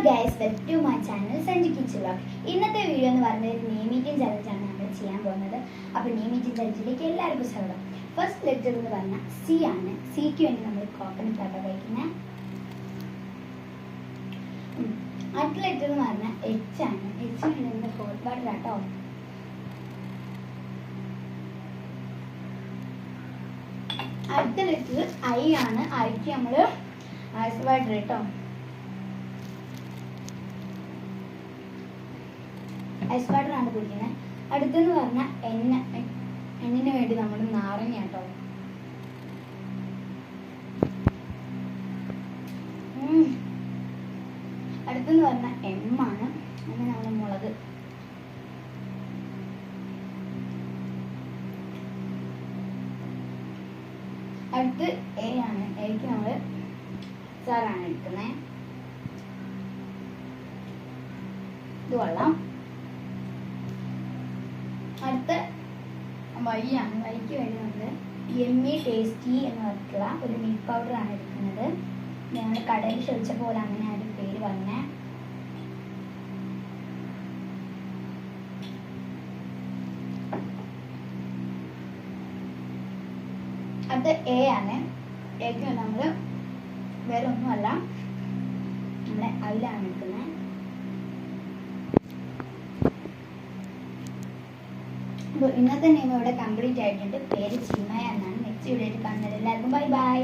Guys, welcome to my channel Sanju kitchen vlog. ഇന്നത്തെ video എന്ന് പറയുന്നത് നെയിം മീറ്റിംഗ് ചലഞ്ചാണ് നമ്മൾ ചെയ്യാൻ പോകുന്നത്. അപ്പോൾ നെയിം മീറ്റിംഗ് ചലഞ്ചിലേക്ക് എല്ലാവർക്കും സ്വാഗതം. ഫസ്റ്റ് ലെറ്റർ എന്ന് പറഞ്ഞാൽ സി ആണ്. സിക്ക് വേണ്ടി നമ്മൾ കോക്കനട്ട് ആട്ടോ കഴിക്കുന്നത്. അടുത്ത ലെറ്റർ എന്ന് പറഞ്ഞാൽ എച്ച് ആണ്. എച്ചിന് വേണ്ടി നമ്മൾ ഹോട്ട് വാട്ടർ ആട്ടോ. അടുത്ത ലെറ്റർ ഐ ആണ്. ഐക്ക് നമ്മൾ ഐസ് വാട്ടർ കേട്ടോ. ഐസ് വാട്ടർ ആണ് കുടിക്കുന്നത്. അടുത്തെന്ന് പറഞ്ഞാൽ എണ്ണിന് വേണ്ടി നമ്മൾ നാരങ്ങ കേട്ടോ. അടുത്തെന്ന് പറഞ്ഞാൽ എം ആണ്. അങ്ങനെ നമ്മൾ മുളക്. അടുത്ത് എ ആണ്. എക്ക് നമ്മൾ സാറാണ് എടുക്കുന്നത്. ഇത് വെള്ളം. അടുത്ത വൈ ആണ്. വൈക്ക് വേണ്ടി നമ്മൾ യമ്മി ടേസ്റ്റി എന്ന് പറഞ്ഞിട്ടുള്ള ഒരു മിൽക്ക് പൗഡർ ആണ് എടുക്കുന്നത്. ഞങ്ങൾ കടയിൽ ചോദിച്ച പോലെ അങ്ങനെ ആ ഒരു പേര് പറഞ്ഞേ. അടുത്ത എ ആണ്. എക്ക് നമ്മൾ വേറെ ഒന്നുമല്ല, നമ്മളെ അയിലാണ് എടുക്കുന്നത്. അപ്പോൾ ഇന്നത്തെ നെയിം ഇവിടെ കംപ്ലീറ്റ് ആയിട്ടുണ്ട്. പേര് ചിന്മയ എന്നാണ്. നെക്സ്റ്റ് വീഡിയോയിൽ കാണുന്നത്. എല്ലാവർക്കും ബൈ ബൈ.